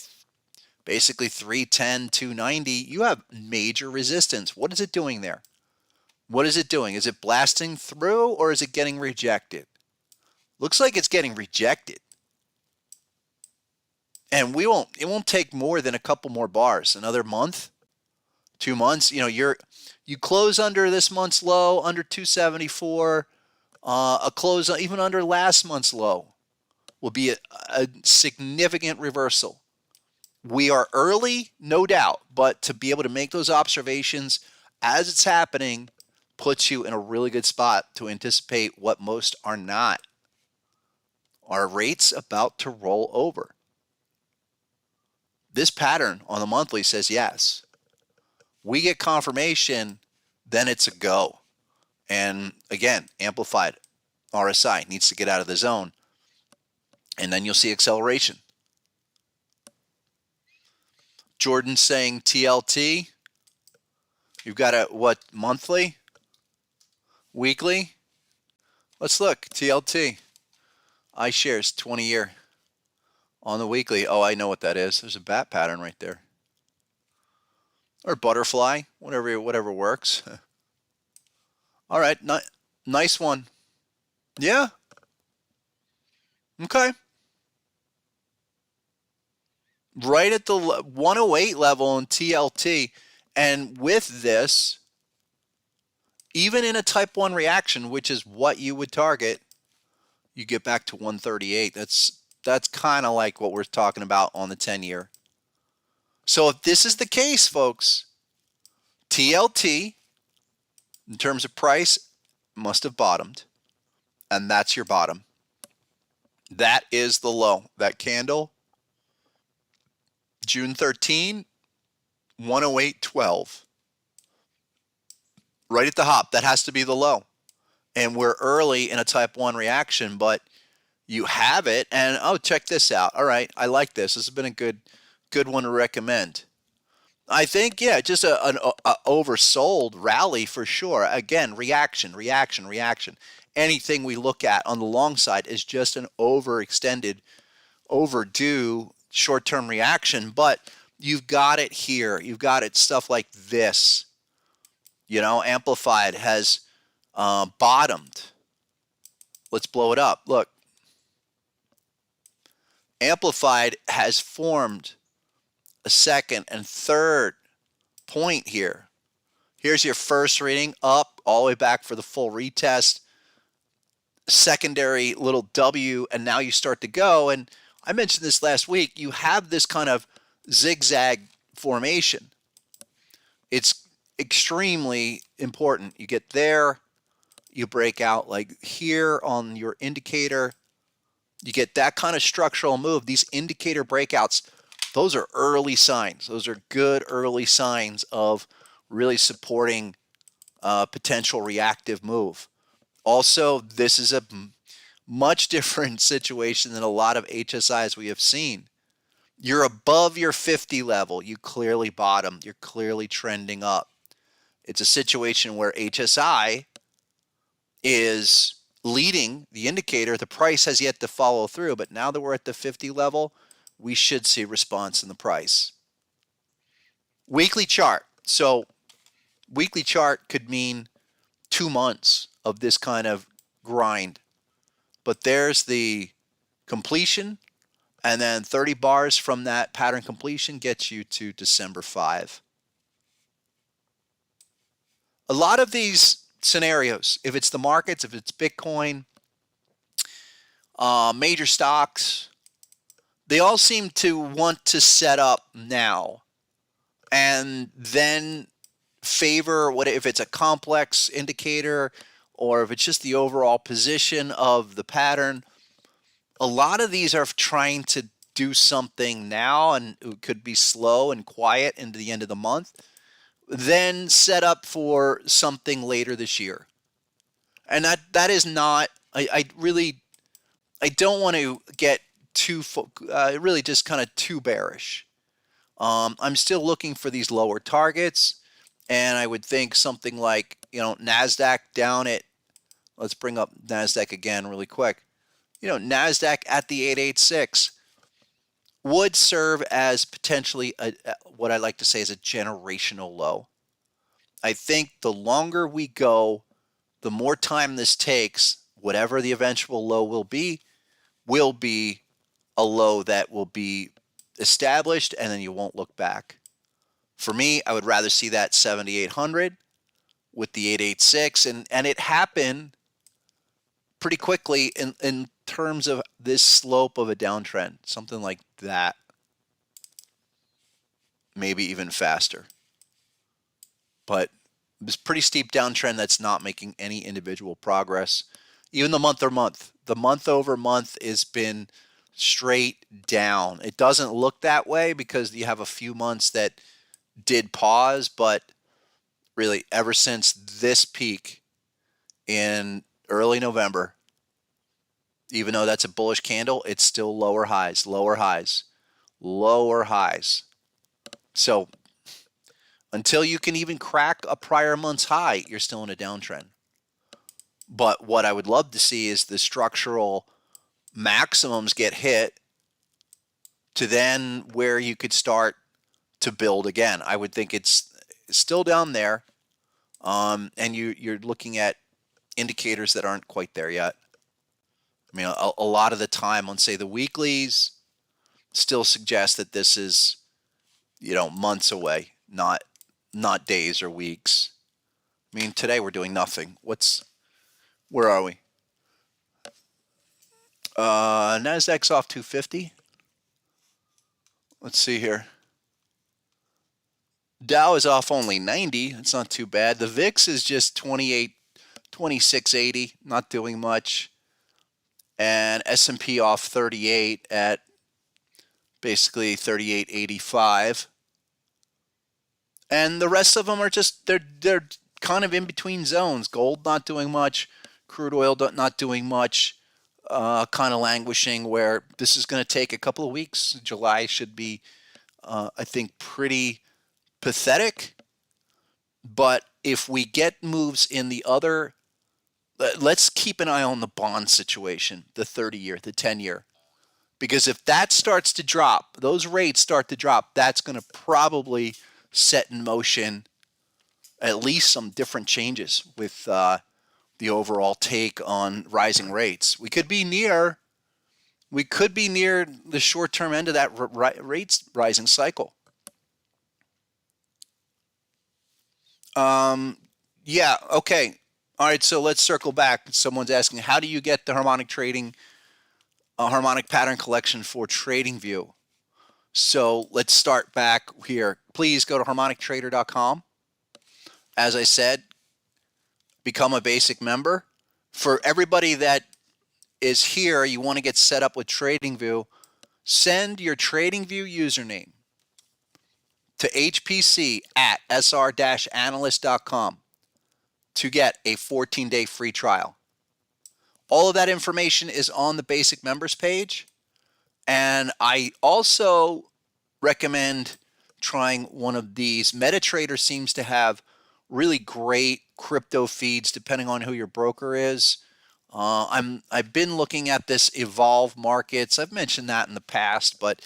basically 310, 290, you have major resistance. What is it doing there? What is it doing? Is it blasting through or is it getting rejected? Looks like it's getting rejected. And it won't take more than a couple more bars, another month, 2 months. You know, you close under this month's low, under 274, a close even under last month's low will be a significant reversal. We are early, no doubt, but to be able to make those observations as it's happening puts you in a really good spot to anticipate what most are not. Are rates about to roll over? This pattern on the monthly says yes. We get confirmation, then it's a go. And again, amplified RSI needs to get out of the zone. And then you'll see acceleration. Jordan's saying TLT. You've got a what, monthly? Weekly? Let's look. TLT. iShares 20-year on the weekly. Oh, I know what that is. There's a bat pattern right there. Or butterfly, whatever works. All right, nice one. Yeah. Okay. Right at the 108 level in TLT. And with this, even in a type 1 reaction, which is what you would target, you get back to 138. That's kind of like what we're talking about on the 10-year. So if this is the case, folks, TLT, in terms of price, must have bottomed. And that's your bottom. That is the low. That candle, June 13, 108.12. Right at the hop. That has to be the low. And we're early in a type 1 reaction, but you have it. And oh, check this out. All right, I like this. This has been a good one to recommend. I think, yeah, just an oversold rally for sure. Again, reaction. Anything we look at on the long side is just an overextended, overdue short-term reaction. But you've got it here. You've got it stuff like this. You know, amplified has bottomed. Let's blow it up. Look. Amplified has formed a second and third point here. Here's your first reading up all the way back for the full retest. Secondary little W, and now you start to go. And I mentioned this last week. You have this kind of zigzag formation. It's extremely important. You get there, you break out like here on your indicator. You get that kind of structural move. These indicator breakouts, those are early signs. Those are good early signs of really supporting potential reactive move. Also, this is a much different situation than a lot of HSIs we have seen. You're above your 50 level. You clearly bottomed. You're clearly trending up. It's a situation where HSI is leading the indicator. The price has yet to follow through, but now that we're at the 50 level, we should see response in the price. Weekly chart. So weekly chart could mean 2 months of this kind of grind. But there's the completion, and then 30 bars from that pattern completion gets you to December 5. A lot of these scenarios, if it's the markets, if it's Bitcoin, major stocks, they all seem to want to set up now and then favor what if it's a complex indicator or if it's just the overall position of the pattern. a lot of these are trying to do something now, and it could be slow and quiet into the end of the month, then set up for something later this year. And that is not, I don't want to get too, really just kind of too bearish. I'm still looking for these lower targets, and I would think something like, Nasdaq down at, let's bring up Nasdaq again really quick. Nasdaq at the 886 would serve as potentially what I like to say is a generational low. I think the longer we go, the more time this takes, whatever the eventual low will be a low that will be established, and then you won't look back. For me, I would rather see that 7,800 with the 886, and it happened pretty quickly in terms of this slope of a downtrend, something like that, maybe even faster. But this pretty steep downtrend that's not making any individual progress. Even the month over month has been straight down. It doesn't look that way because you have a few months that did pause, but really ever since this peak in early November, even though that's a bullish candle, it's still lower highs, lower highs, lower highs. So until you can even crack a prior month's high, you're still in a downtrend. But what I would love to see is the structural maximums get hit to then where you could start to build again. I would think it's still down there, and you're looking at indicators that aren't quite there yet. I mean, a lot of the time on, say, the weeklies still suggest that this is, months away, not days or weeks. I mean, today we're doing nothing. Where are we? Nasdaq's off 250. Let's see here. Dow is off only 90. It's not too bad. The VIX is just 2680, not doing much. And S&P off 38 at basically 3885. And the rest of them are just, they're kind of in between zones. Gold not doing much, crude oil not doing much, kind of languishing, where this is going to take a couple of weeks. July should be, I think, pretty pathetic. But if we get moves in the other, let's keep an eye on the bond situation, the 30-year, the 10-year. Because if that starts to drop, those rates start to drop, that's going to probably set in motion at least some different changes with the overall take on rising rates. We could be near the short-term end of that rates rising cycle. Yeah, okay. All right, so let's circle back. Someone's asking, how do you get the harmonic pattern collection for TradingView? So let's start back here. Please go to harmonictrader.com. As I said, become a basic member. For everybody that is here, you want to get set up with TradingView, send your TradingView username to hpc@sr-analyst.com to get a 14-day free trial. All of that information is on the basic members page. And I also recommend trying one of these. MetaTrader seems to have really great crypto feeds depending on who your broker is. I've been looking at this Evolve Markets. I've mentioned that in the past, but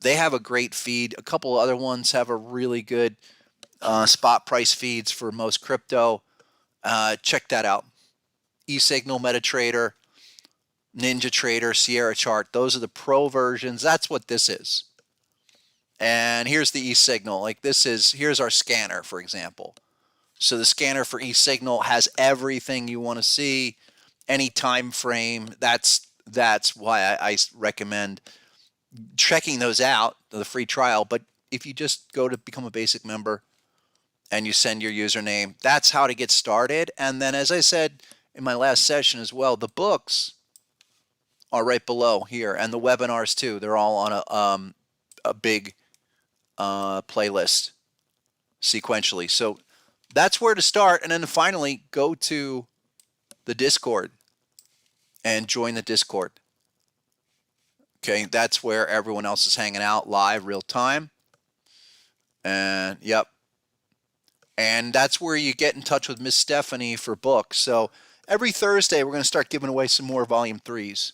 they have a great feed. A couple other ones have a really good spot price feeds for most crypto. Check that out. eSignal, MetaTrader, NinjaTrader, Sierra Chart. Those are the pro versions. That's what this is. And here's the eSignal. Like here's our scanner, for example. So the scanner for eSignal has everything you want to see, any time frame. That's why I recommend checking those out, the free trial. But if you just go to become a basic member and you send your username, that's how to get started. And then, as I said in my last session as well, the books are right below here, and the webinars too. They're all on a big playlist sequentially. So that's where to start, and then finally go to the Discord and join the Discord. Okay, that's where everyone else is hanging out live, real time. And yep. And that's where you get in touch with Miss Stephanie for books. So every Thursday, we're going to start giving away some more Volume 3s.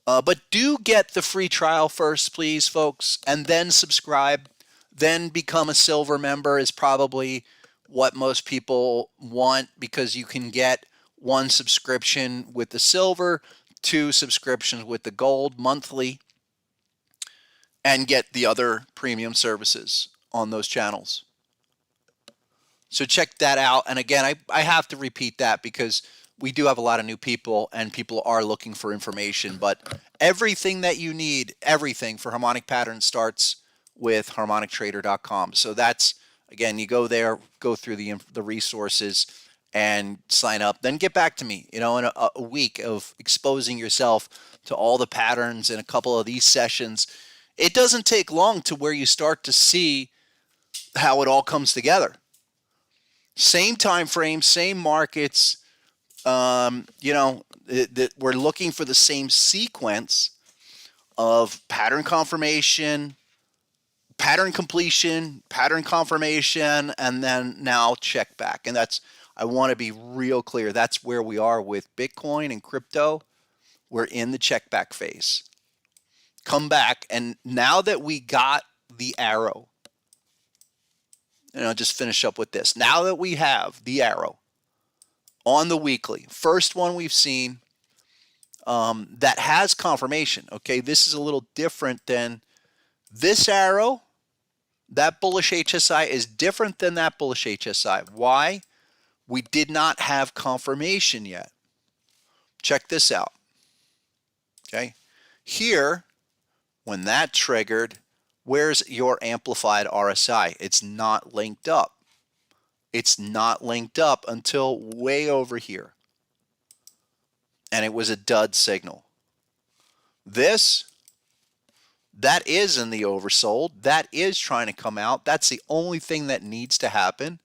But do get the free trial first, please, folks, and then subscribe. Then become a silver member is probably what most people want, because you can get 1 subscription with the silver, 2 subscriptions with the gold monthly, and get the other premium services on those channels. So check that out. And again, I have to repeat that because we do have a lot of new people and people are looking for information. But everything that you need, everything for Harmonic Patterns starts with harmonictrader.com. So that's, again, you go there, go through the resources and sign up. Then get back to me, in a week of exposing yourself to all the patterns in a couple of these sessions. It doesn't take long to where you start to see how it all comes together. Same time frame, same markets, that we're looking for the same sequence of pattern confirmation, pattern completion, pattern confirmation, and then now check back. And I want to be real clear. That's where we are with Bitcoin and crypto. We're in the check back phase. Come back. And now that we got the arrow, and I'll just finish up with this. Now that we have the arrow on the weekly, first one we've seen that has confirmation. Okay, this is a little different than this arrow. That bullish HSI is different than that bullish HSI. Why? We did not have confirmation yet. Check this out. Okay, here, when that triggered, where's your amplified RSI? It's not linked up. It's not linked up until way over here. And it was a dud signal. That is in the oversold. That is trying to come out. That's the only thing that needs to happen.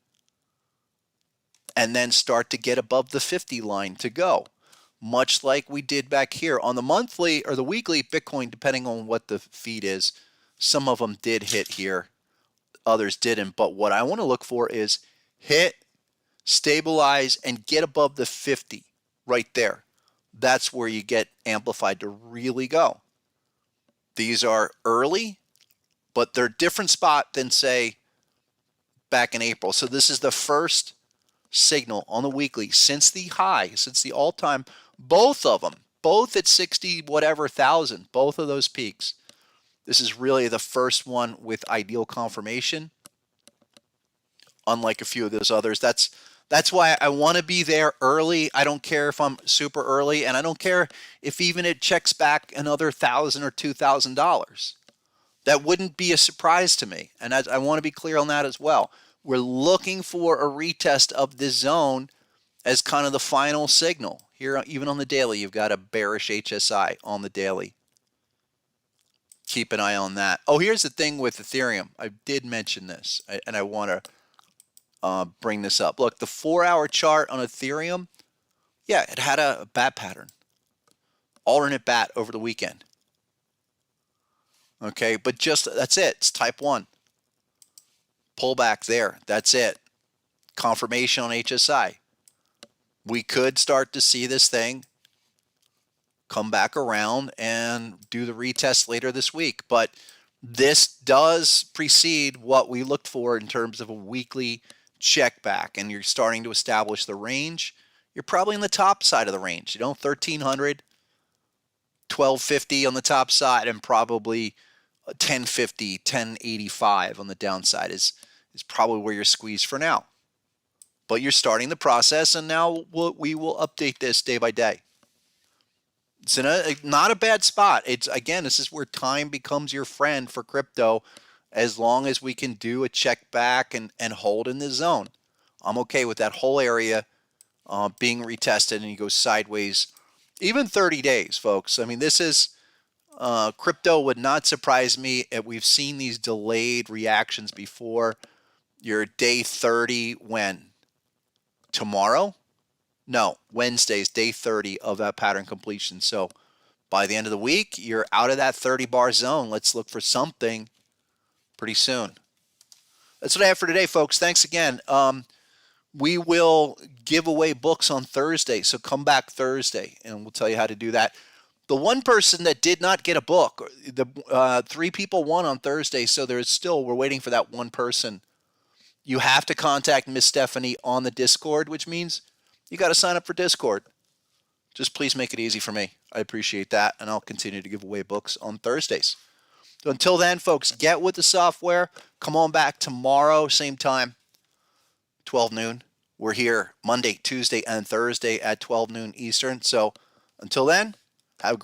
And then start to get above the 50 line to go. Much like we did back here on the monthly or the weekly Bitcoin, depending on what the feed is. Some of them did hit here, others didn't. But what I want to look for is hit, stabilize, and get above the 50 right there. That's where you get amplified to really go. These are early, but they're a different spot than, say, back in April. So this is the first signal on the weekly since the high, since the all-time, both of them, both at 60 whatever thousand, both of those peaks. This is really the first one with ideal confirmation, unlike a few of those others. That's why I want to be there early. I don't care if I'm super early, and I don't care if even it checks back another $1,000 or $2,000. That wouldn't be a surprise to me, and I want to be clear on that as well. We're looking for a retest of this zone as kind of the final signal. Here, even on the daily, you've got a bearish HSI on the daily. Keep an eye on that. Oh, here's the thing with Ethereum. I did mention this, and I want to bring this up. Look, the 4-hour chart on Ethereum, yeah, it had a bat pattern. Alternate bat over the weekend. Okay, but that's it. It's type 1. Pullback there. That's it. Confirmation on HSI. We could start to see this thing come back around and do the retest later this week. But this does precede what we looked for in terms of a weekly check back, and you're starting to establish the range. You're probably in the top side of the range, 1300, 1250 on the top side, and probably 1050, 1085 on the downside is probably where you're squeezed for now. But you're starting the process, and now we will update this day by day. It's not a bad spot. Again, this is where time becomes your friend for crypto, as long as we can do a check back and hold in the zone. I'm okay with that whole area being retested, and you go sideways Even 30 days, folks. I mean, this is crypto would not surprise me. We've seen these delayed reactions before. Your day 30 when? Tomorrow? No, Wednesday's day 30 of that pattern completion. So by the end of the week, you're out of that 30 bar zone. Let's look for something pretty soon. That's what I have for today, folks. Thanks again. We will give away books on Thursday, so come back Thursday, and we'll tell you how to do that. The one person that did not get a book, the 3 people won on Thursday, so we're waiting for that one person. You have to contact Miss Stephanie on the Discord, which means you got to sign up for Discord. Just please make it easy for me. I appreciate that, and I'll continue to give away books on Thursdays. So until then, folks, get with the software. Come on back tomorrow, same time, 12 noon. We're here Monday, Tuesday, and Thursday at 12 noon Eastern. So until then,